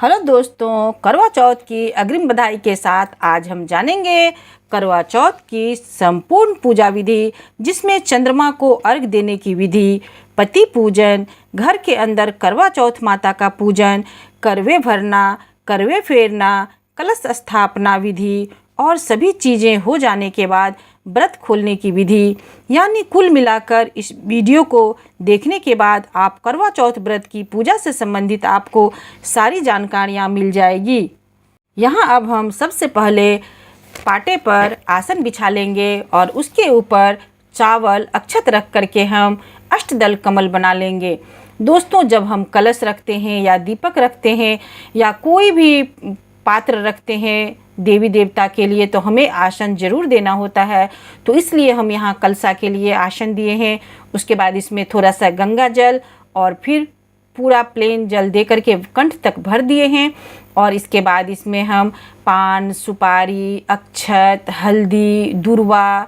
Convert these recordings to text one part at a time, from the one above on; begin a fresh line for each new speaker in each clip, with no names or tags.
Hello दोस्तों, करवा चौथ की अग्रिम बधाई के साथ आज हम जानेंगे करवा चौथ की संपूर्ण पूजा विधि, जिसमें चंद्रमा को अर्घ देने की विधि, पति पूजन, घर के अंदर करवा चौथ माता का पूजन, करवे भरना, करवे फेरना, कलश स्थापना विधि और सभी चीज़ें हो जाने के बाद व्रत खोलने की विधि। यानी कुल मिलाकर इस वीडियो को देखने के बाद आप करवा चौथ व्रत की पूजा से संबंधित आपको सारी जानकारियाँ मिल जाएगी। यहाँ अब हम सबसे पहले पाटे पर आसन बिछा लेंगे और उसके ऊपर चावल अक्षत रख करके हम अष्टदल कमल बना लेंगे। दोस्तों, जब हम कलश रखते हैं या दीपक रखते हैं या कोई भी पात्र रखते हैं देवी देवता के लिए, तो हमें आसन जरूर देना होता है। तो इसलिए हम यहाँ कलशा के लिए आसन दिए हैं। उसके बाद इसमें थोड़ा सा गंगा जल और फिर पूरा प्लेन जल दे करके कंठ तक भर दिए हैं। और इसके बाद इसमें हम पान, सुपारी, अक्षत, हल्दी, दूर्वा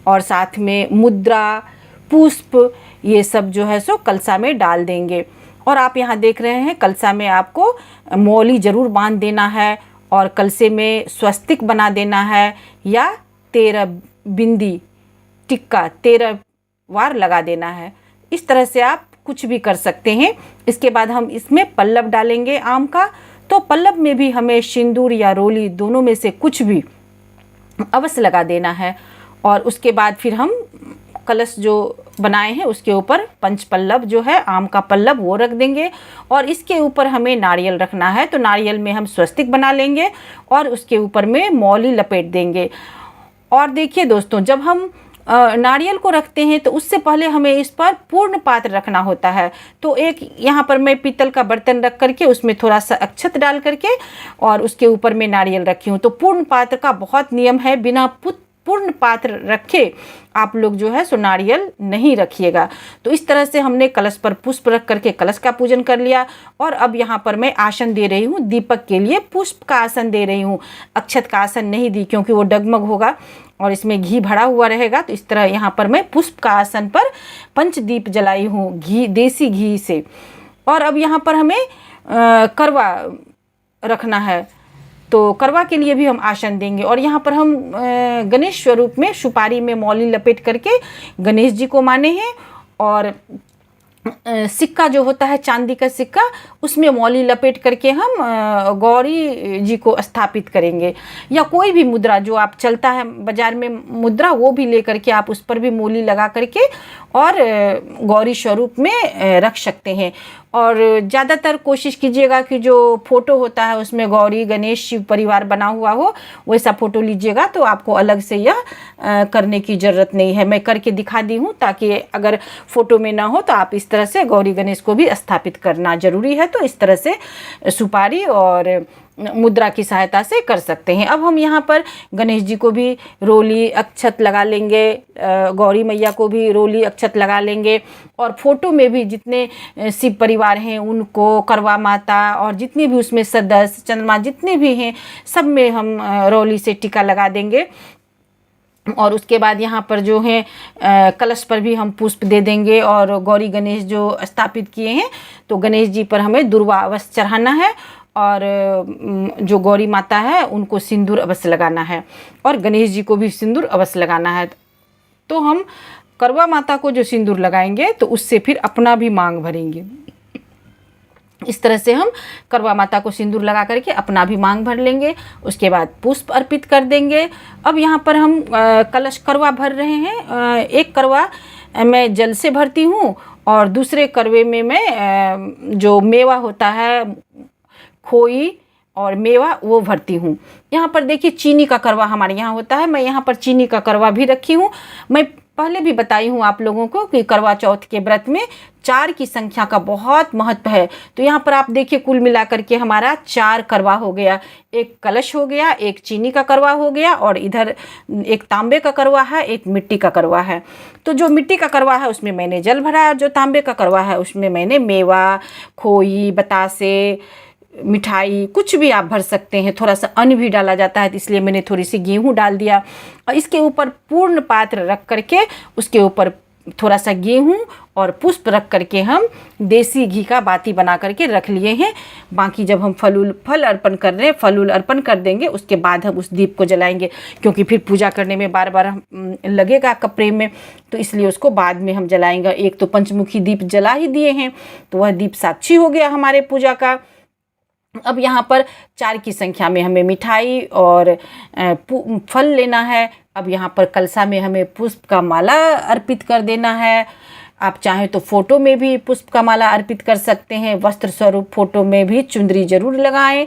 और साथ में मुद्रा, पुष्प, ये सब जो है सो कलशा में डाल देंगे। और आप यहाँ देख रहे हैं कलशा में आपको मौली ज़रूर बांध देना है और कलशे में स्वस्तिक बना देना है या 13 बिंदी टिक्का 13 बार लगा देना है। इस तरह से आप कुछ भी कर सकते हैं। इसके बाद हम इसमें पल्लव डालेंगे आम का। तो पल्लव में भी हमें सिंदूर या रोली दोनों में से कुछ भी अवश्य लगा देना है। और उसके बाद फिर हम कलश जो बनाए हैं उसके ऊपर पंच पल्लव जो है आम का पल्लव वो रख देंगे और इसके ऊपर हमें नारियल रखना है। तो नारियल में हम स्वस्तिक बना लेंगे और उसके ऊपर में मौली लपेट देंगे। और देखिए दोस्तों, जब हम नारियल को रखते हैं तो उससे पहले हमें इस पर पूर्ण पात्र रखना होता है। तो एक यहाँ पर मैं पीतल का बर्तन रख करके उसमें थोड़ा सा अक्षत डाल करके और उसके ऊपर में नारियल रखी हूँ। तो पूर्ण पात्र का बहुत नियम है, बिना पूर्ण पात्र रखे आप लोग जो है सो नारियल नहीं रखिएगा। तो इस तरह से हमने कलश पर पुष्प रख करके कलश का पूजन कर लिया। और अब यहाँ पर मैं आसन दे रही हूँ, दीपक के लिए पुष्प का आसन दे रही हूँ, अक्षत का आसन नहीं दी क्योंकि वो डगमग होगा और इसमें घी भरा हुआ रहेगा। तो इस तरह यहाँ पर मैं पुष्प का आसन पर पंचदीप जलाई हूँ घी, देसी घी से। और अब यहाँ पर हमें करवा रखना है, तो करवा के लिए भी हम आसन देंगे। और यहाँ पर हम गणेश स्वरूप में सुपारी में मौली लपेट करके गणेश जी को माने हैं। और सिक्का जो होता है चांदी का सिक्का, उसमें मौली लपेट करके हम गौरी जी को स्थापित करेंगे। या कोई भी मुद्रा जो आप चलता है बाजार में मुद्रा, वो भी ले करके आप उस पर भी मौली लगा करके और गौरी स्वरूप में रख सकते हैं। और ज़्यादातर कोशिश कीजिएगा कि जो फ़ोटो होता है उसमें गौरी गणेश शिव परिवार बना हुआ हो, वैसा फ़ोटो लीजिएगा। तो आपको अलग से यह करने की ज़रूरत नहीं है, मैं करके दिखा दी हूँ ताकि अगर फ़ोटो में ना हो तो आप इस तरह से गौरी गणेश को भी स्थापित करना ज़रूरी है। तो इस तरह से सुपारी और मुद्रा की सहायता से कर सकते हैं। अब हम यहाँ पर गणेश जी को भी रोली अक्षत लगा लेंगे, गौरी मैया को भी रोली अक्षत लगा लेंगे। और फोटो में भी जितने शिव परिवार हैं उनको, करवा माता और जितने भी उसमें सदस्य चंद्रमा जितने भी हैं सब में हम रोली से टीका लगा देंगे। और उसके बाद यहाँ पर जो है कलश पर भी हम पुष्प दे देंगे। और गौरी गणेश जो स्थापित किए हैं तो गणेश जी पर हमें दूर्वा अवश्य चढ़ाना है और जो गौरी माता है उनको सिंदूर अवश्य लगाना है और गणेश जी को भी सिंदूर अवश्य लगाना है। तो हम करवा माता को जो सिंदूर लगाएंगे तो उससे फिर अपना भी मांग भरेंगे। इस तरह से हम करवा माता को सिंदूर लगा करके अपना भी मांग भर लेंगे। उसके बाद पुष्प अर्पित कर देंगे। अब यहाँ पर हम कलश करवा भर रहे हैं। एक करवा मैं जल से भरती हूँ और दूसरे करवे में मैं जो मेवा होता है, खोई और मेवा, वो भरती हूँ। यहाँ पर देखिए चीनी का करवा हमारे यहाँ होता है, मैं यहाँ पर चीनी का करवा भी रखी हूँ। मैं पहले भी बताई हूँ आप लोगों को कि करवा चौथ के व्रत में 4 की संख्या का बहुत महत्व है। तो यहाँ पर आप देखिए कुल मिलाकर के हमारा 4 करवा हो गया। एक कलश हो गया, एक चीनी का करवा हो गया और इधर एक तांबे का करवा है, एक मिट्टी का करवा है। तो जो मिट्टी का करवा है उसमें मैंने जल भरा, जो तांबे का करवा है उसमें मैंने मेवा, खोई, बतासे, मिठाई कुछ भी आप भर सकते हैं। थोड़ा सा अन्न भी डाला जाता है, इसलिए मैंने थोड़ी सी गेहूं डाल दिया। और इसके ऊपर पूर्ण पात्र रख करके उसके ऊपर थोड़ा सा गेहूं और पुष्प रख करके हम देसी घी का बाती बना करके रख लिए हैं। बाकी जब हम फल अर्पण कर रहे हैं, फल अर्पण कर देंगे, उसके बाद हम उस दीप को जलाएंगे, क्योंकि फिर पूजा करने में बार बार लगेगा कपड़े में, तो इसलिए उसको बाद में हम जलाएंगे। एक तो पंचमुखी दीप जला ही दिए हैं, तो वह दीप साक्षी हो गया हमारे पूजा का। अब यहाँ पर 4 की संख्या में हमें मिठाई और फल लेना है। अब यहाँ पर कलशा में हमें पुष्प का माला अर्पित कर देना है। आप चाहें तो फोटो में भी पुष्प का माला अर्पित कर सकते हैं, वस्त्र स्वरूप फोटो में भी चुंदरी जरूर लगाएं।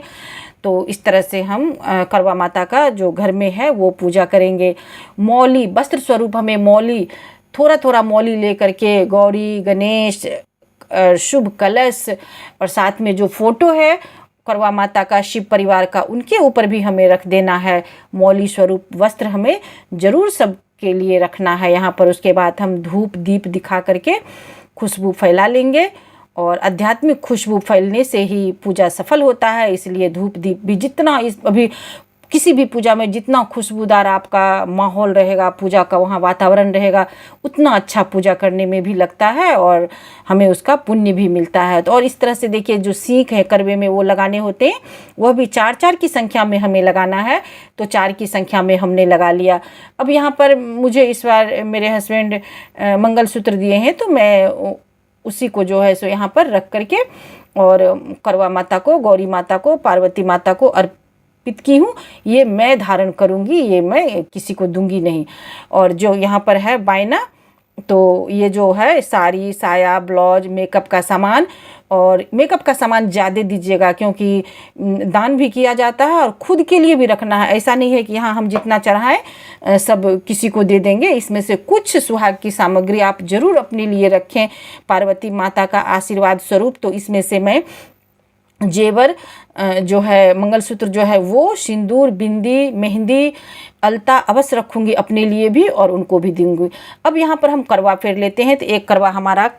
तो इस तरह से हम करवा माता का जो घर में है वो पूजा करेंगे। मौली वस्त्र स्वरूप हमें मौली, थोड़ा थोड़ा मौली ले करके गौरी गणेश शुभ कलश और साथ में जो फोटो है करवा माता का, शिव परिवार का, उनके ऊपर भी हमें रख देना है। मौली स्वरूप वस्त्र हमें जरूर सबके लिए रखना है यहाँ पर। उसके बाद हम धूप दीप दिखा करके खुशबू फैला लेंगे, और आध्यात्मिक खुशबू फैलने से ही पूजा सफल होता है। इसलिए धूप दीप भी जितना अभी किसी भी पूजा में जितना खुशबूदार आपका माहौल रहेगा, पूजा का वहाँ वातावरण रहेगा, उतना अच्छा पूजा करने में भी लगता है और हमें उसका पुण्य भी मिलता है। तो और इस तरह से देखिए, जो सीख है करवे में वो लगाने होते हैं, वह भी 4-4 की संख्या में हमें लगाना है। तो 4 की संख्या में हमने लगा लिया। अब यहाँ पर मुझे इस बार मेरे हस्बैंड मंगलसूत्र दिए हैं, तो मैं उसी को जो है सो यहाँ पर रख करके और करवा माता को, गौरी माता को, पार्वती माता को अर्पित की हूँ। ये मैं धारण करूँगी, ये मैं किसी को दूंगी नहीं। और जो यहाँ पर है बायना, तो ये जो है साड़ी, साया, ब्लाउज, मेकअप का सामान, और मेकअप का सामान ज़्यादा दीजिएगा क्योंकि दान भी किया जाता है और खुद के लिए भी रखना है। ऐसा नहीं है कि यहाँ हम जितना चढ़ाएं सब किसी को दे देंगे। इसमें से कुछ सुहाग की सामग्री आप ज़रूर अपने लिए रखें, पार्वती माता का आशीर्वाद स्वरूप। तो इसमें से मैं जेवर जो है, मंगलसूत्र जो है वो, सिंदूर, बिंदी, मेहंदी, अलता अवश्य रखूंगी अपने लिए भी और उनको भी दूंगी। अब यहाँ पर हम करवा फेर लेते हैं। तो एक करवा हमारा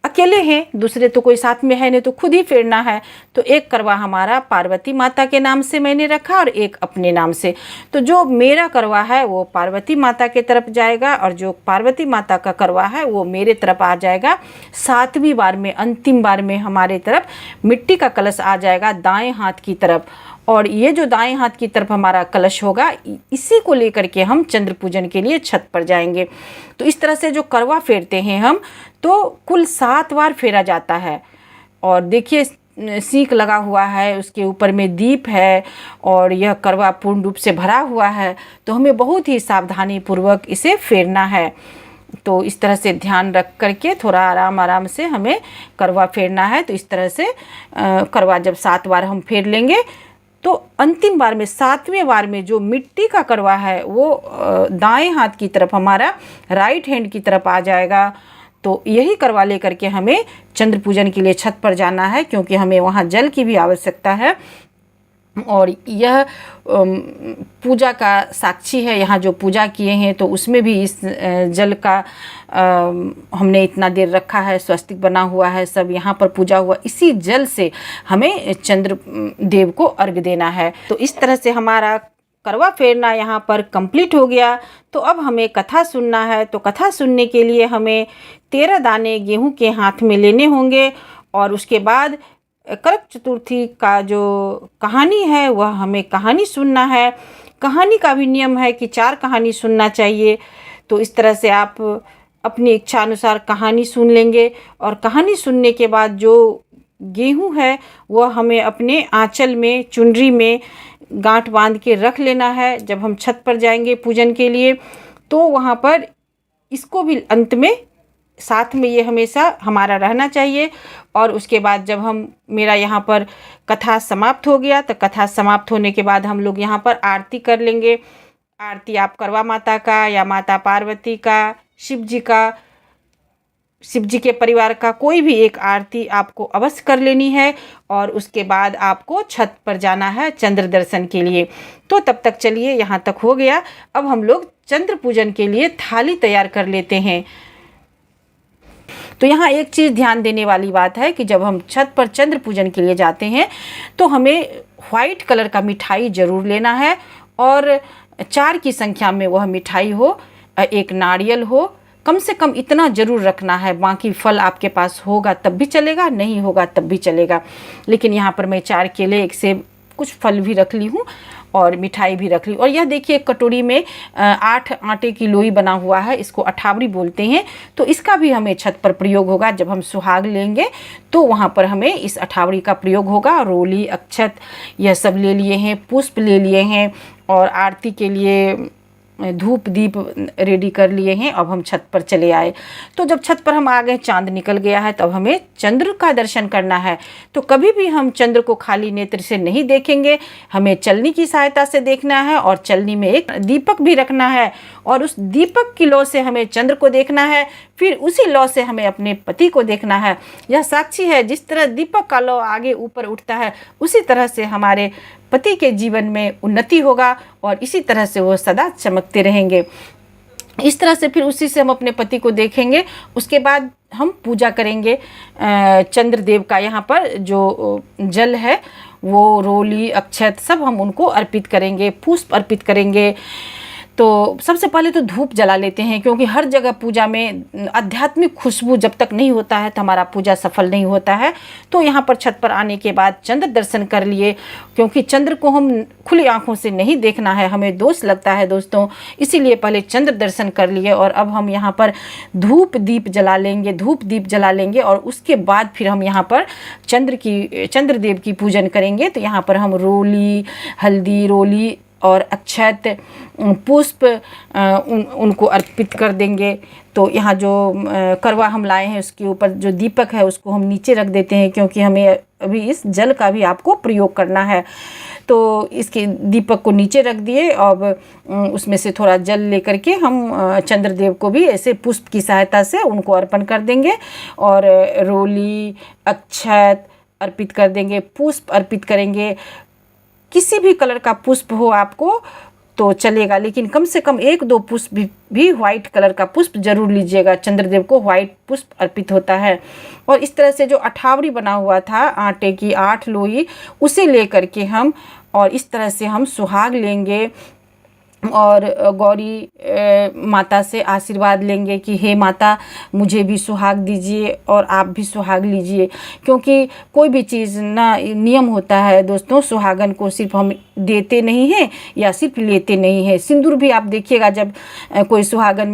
अकेले हैं, दूसरे तो कोई साथ में है नहीं, तो खुद ही फेरना है। तो एक करवा हमारा पार्वती माता के नाम से मैंने रखा और एक अपने नाम से। तो जो मेरा करवा है वो पार्वती माता के तरफ जाएगा और जो पार्वती माता का करवा है वो मेरे तरफ आ जाएगा। 7वीं बार में, अंतिम बार में हमारे तरफ मिट्टी का कलश आ जाएगा दाएं हाथ की तरफ। और ये जो दाएं हाथ की तरफ हमारा कलश होगा, इसी को लेकर के हम चंद्र पूजन के लिए छत पर जाएंगे। तो इस तरह से जो करवा फेरते हैं हम, तो कुल 7 बार फेरा जाता है। और देखिए सीख लगा हुआ है, उसके ऊपर में दीप है और यह करवा पूर्ण रूप से भरा हुआ है। तो हमें बहुत ही सावधानी पूर्वक इसे फेरना है। तो इस तरह से ध्यान रख करके थोड़ा आराम आराम से हमें करवा फेरना है। तो इस तरह से करवा जब 7 बार हम फेर लेंगे, तो अंतिम बार में 7वें बार में जो मिट्टी का करवा है वो दाएं हाथ की तरफ, हमारा राइट हैंड की तरफ आ जाएगा। तो यही करवा लेकर के हमें चंद्र पूजन के लिए छत पर जाना है, क्योंकि हमें वहाँ जल की भी आवश्यकता है। और यह पूजा का साक्षी है। यहाँ जो पूजा किए हैं तो उसमें भी इस जल का हमने इतना देर रखा है, स्वस्तिक बना हुआ है, सब यहाँ पर पूजा हुआ। इसी जल से हमें चंद्र देव को अर्घ देना है। तो इस तरह से हमारा करवा फेरना यहाँ पर कंप्लीट हो गया। तो अब हमें कथा सुनना है। तो कथा सुनने के लिए हमें 13 दाने गेहूं के हाथ में लेने होंगे और उसके बाद करक चतुर्थी का जो कहानी है वह हमें कहानी सुनना है। कहानी का भी नियम है कि 4 कहानी सुनना चाहिए। तो इस तरह से आप अपनी इच्छा अनुसार कहानी सुन लेंगे और कहानी सुनने के बाद जो गेहूं है वह हमें अपने आंचल में, चुनरी में गांठ बांध के रख लेना है। जब हम छत पर जाएंगे पूजन के लिए तो वहाँ पर इसको भी अंत में साथ में ये हमेशा हमारा रहना चाहिए। और उसके बाद जब हम, मेरा यहाँ पर कथा समाप्त हो गया, तो कथा समाप्त होने के बाद हम लोग यहाँ पर आरती कर लेंगे। आरती आप करवा माता का या माता पार्वती का, शिव जी का, शिव जी के परिवार का कोई भी एक आरती आपको अवश्य कर लेनी है। और उसके बाद आपको छत पर जाना है चंद्र दर्शन के लिए। तो तब तक चलिए, यहाँ तक हो गया। अब हम लोग चंद्र पूजन के लिए थाली तैयार कर लेते हैं। तो यहाँ एक चीज़ ध्यान देने वाली बात है कि जब हम छत पर चंद्र पूजन के लिए जाते हैं तो हमें वाइट कलर का मिठाई ज़रूर लेना है और 4 की संख्या में वह मिठाई हो, एक नारियल हो, कम से कम इतना ज़रूर रखना है। बाकी फल आपके पास होगा तब भी चलेगा, नहीं होगा तब भी चलेगा। लेकिन यहाँ पर मैं 4 केले, 1 सेब, कुछ फल भी रख ली हूँ और मिठाई भी रख ली। और यह देखिए एक कटोरी में 8 आटे की लोई बना हुआ है, इसको अठावरी बोलते हैं। तो इसका भी हमें छत पर प्रयोग होगा। जब हम सुहाग लेंगे तो वहाँ पर हमें इस अठावरी का प्रयोग होगा। रोली, अक्षत यह सब ले लिए हैं, पुष्प ले लिए हैं और आरती के लिए धूप दीप रेडी कर लिए हैं। अब हम छत पर चले आए। तो जब छत पर हम आ गए, चांद निकल गया है, तब हमें चंद्र का दर्शन करना है। तो कभी भी हम चंद्र को खाली नेत्र से नहीं देखेंगे, हमें चलनी की सहायता से देखना है। और चलनी में एक दीपक भी रखना है और उस दीपक की लौ से हमें चंद्र को देखना है, फिर उसी लौ से हमें अपने पति को देखना है। यह साक्षी है, जिस तरह दीपक का लौ आगे ऊपर उठता है, उसी तरह से हमारे पति के जीवन में उन्नति होगा और इसी तरह से वो सदा चमकते रहेंगे। इस तरह से फिर उसी से हम अपने पति को देखेंगे। उसके बाद हम पूजा करेंगे चंद्रदेव का। यहाँ पर जो जल है वो रोली, अक्षत सब हम उनको अर्पित करेंगे, पुष्प अर्पित करेंगे। तो सबसे पहले तो धूप जला लेते हैं, क्योंकि हर जगह पूजा में आध्यात्मिक खुशबू जब तक नहीं होता है तो हमारा पूजा सफल नहीं होता है। तो यहाँ पर छत पर आने के बाद चंद्र दर्शन कर लिए, क्योंकि चंद्र को हम खुली आंखों से नहीं देखना है, हमें दोष लगता है दोस्तों, इसीलिए पहले चंद्र दर्शन कर लिए। और अब हम यहाँ पर धूप दीप जला लेंगे और उसके बाद फिर हम यहाँ पर चंद्रदेव की पूजन करेंगे। तो यहाँ पर हम रोली, हल्दी, रोली और अक्षत, पुष्प उनको अर्पित कर देंगे। तो यहाँ जो करवा हम लाए हैं उसके ऊपर जो दीपक है उसको हम नीचे रख देते हैं, क्योंकि हमें अभी इस जल का भी आपको प्रयोग करना है। तो इसके दीपक को नीचे रख दिए। अब उसमें से थोड़ा जल लेकर के हम चंद्रदेव को भी ऐसे पुष्प की सहायता से उनको अर्पण कर देंगे और रोली, अक्षत अर्पित कर देंगे, पुष्प अर्पित करेंगे। किसी भी कलर का पुष्प हो आपको तो चलेगा, लेकिन कम से कम 1-2 पुष्प भी व्हाइट कलर का पुष्प जरूर लीजिएगा। चंद्रदेव को व्हाइट पुष्प अर्पित होता है। और इस तरह से जो अठावरी बना हुआ था आटे की 8 लोई, उसे लेकर के हम और इस तरह से हम सुहाग लेंगे और गौरी माता से आशीर्वाद लेंगे कि हे माता मुझे भी सुहाग दीजिए और आप भी सुहाग लीजिए। क्योंकि कोई भी चीज़ ना नियम होता है दोस्तों, सुहागन को सिर्फ हम देते नहीं हैं या सिर्फ लेते नहीं हैं। सिंदूर भी आप देखिएगा, जब कोई सुहागन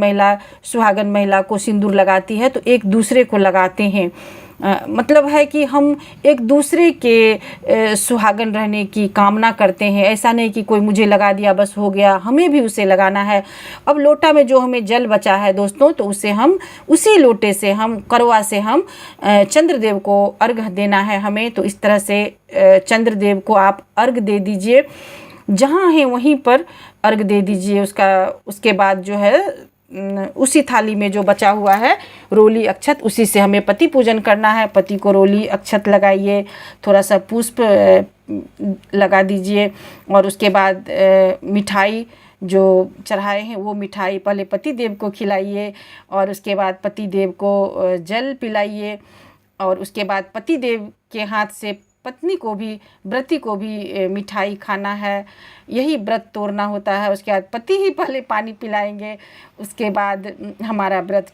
महिला को सिंदूर लगाती है तो एक दूसरे को लगाते हैं। मतलब है कि हम एक दूसरे के सुहागन रहने की कामना करते हैं। ऐसा नहीं कि कोई मुझे लगा दिया बस हो गया, हमें भी उसे लगाना है। अब लोटा में जो हमें जल बचा है दोस्तों, तो उसे हम उसी लोटे से हम करवा से हम चंद्रदेव को अर्घ देना है हमें। तो इस तरह से चंद्रदेव को आप अर्घ दे दीजिए, जहाँ है वहीं पर अर्घ दे दीजिए। उसके बाद जो है उसी थाली में जो बचा हुआ है रोली, अक्षत, उसी से हमें पति पूजन करना है। पति को रोली, अक्षत लगाइए, थोड़ा सा पुष्प लगा दीजिए और उसके बाद मिठाई जो चढ़ाए हैं वो मिठाई पहले पति देव को खिलाइए और उसके बाद पति देव को जल पिलाइए और उसके बाद पति देव के हाथ से पत्नी को भी, व्रती को भी मिठाई खाना है। यही व्रत तोड़ना होता है। उसके बाद पति ही पहले पानी पिलाएंगे, उसके बाद हमारा व्रत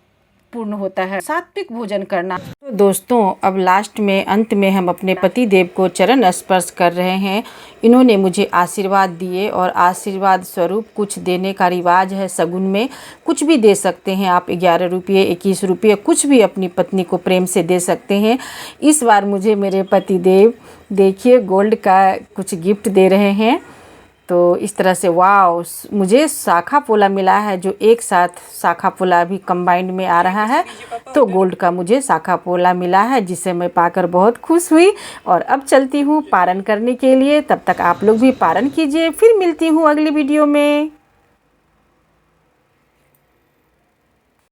पूर्ण होता है। सात्विक भोजन करना। तो दोस्तों अब लास्ट में अंत में हम अपने पति देव को चरण स्पर्श कर रहे हैं। इन्होंने मुझे आशीर्वाद दिए और आशीर्वाद स्वरूप कुछ देने का रिवाज है। शगुन में कुछ भी दे सकते हैं आप, 11 रुपये, 21 रुपये, कुछ भी अपनी पत्नी को प्रेम से दे सकते हैं। इस बार मुझे मेरे पति देव देखिए गोल्ड का कुछ गिफ्ट दे रहे हैं। तो इस तरह से वाव, मुझे शाखा पोला मिला है, जो एक साथ शाखा पोला भी कंबाइंड में आ रहा है। तो गोल्ड का मुझे शाखा पोला मिला है, जिसे मैं पाकर बहुत खुश हुई। और अब चलती हूँ पारण करने के लिए। तब तक आप लोग भी पारण कीजिए। फिर मिलती हूँ अगली वीडियो में।